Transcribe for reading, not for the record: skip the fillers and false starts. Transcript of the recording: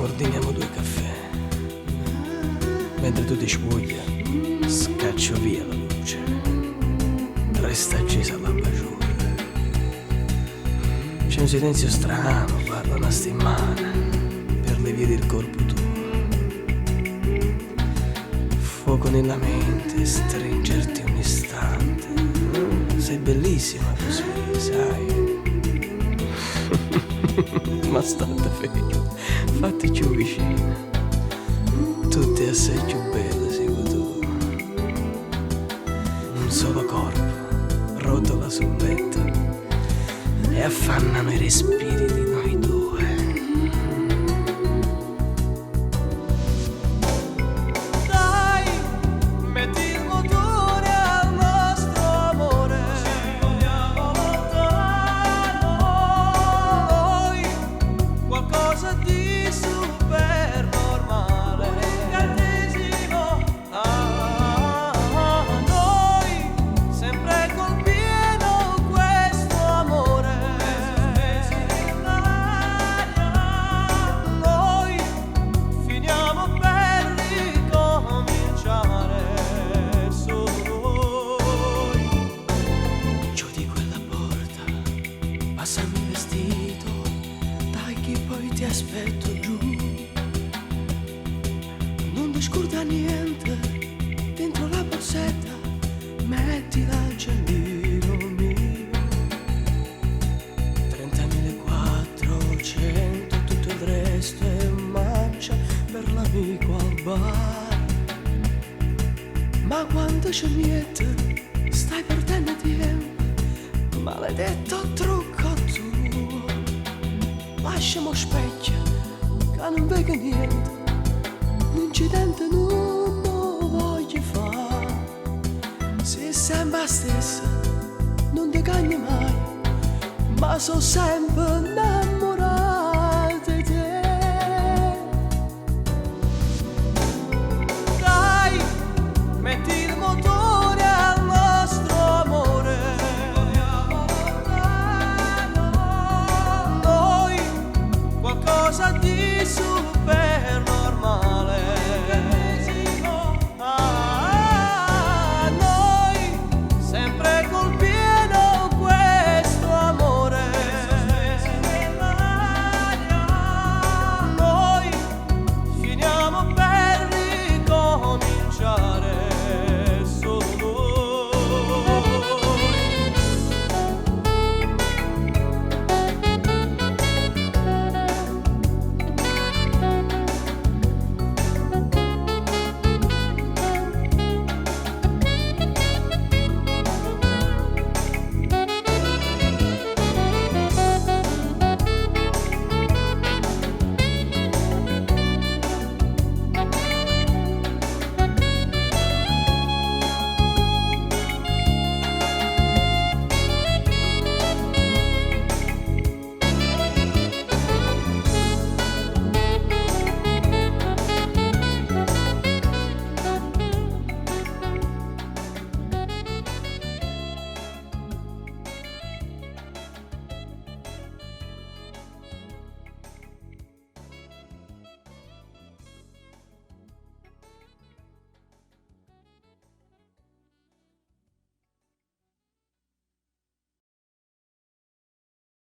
Ordiniamo 2 caffè. Mentre tu ti spuoglia, scaccio via la luce. Resta accesa la baciura. C'è un silenzio strano, parla una stimana per le vie del corpo tuo. Fuoco nella mente, stringerti un istante. Sei bellissima così, sai. Ma state fermo, fatti più vicino. Tutti assai più belle siamo tu. Un solo corpo, rotola sul letto e affannano i respiri di noi due. Dai, metti il motore al nostro amore. Ci vogliamo lontano noi, qualcosa di super normale. Un incantesimo a noi, sempre col pieno questo amore. Noi finiamo per ricominciare su. Giù di quella porta, passami il vestito, dai che poi ti aspetto giù. Non ti scorda niente, dentro la borsetta, metti l'accendino mio. 30.400, tutto il resto è mancia per l'amico al bar. Ma quando c'è niente, stai perdendo tempo, maledetto trucco tuo. Lasciamo specchio, che non vedo niente, l'incidente non lo voglio fare. Se sempre stessa, non ti cagni mai, ma so sempre innamorata.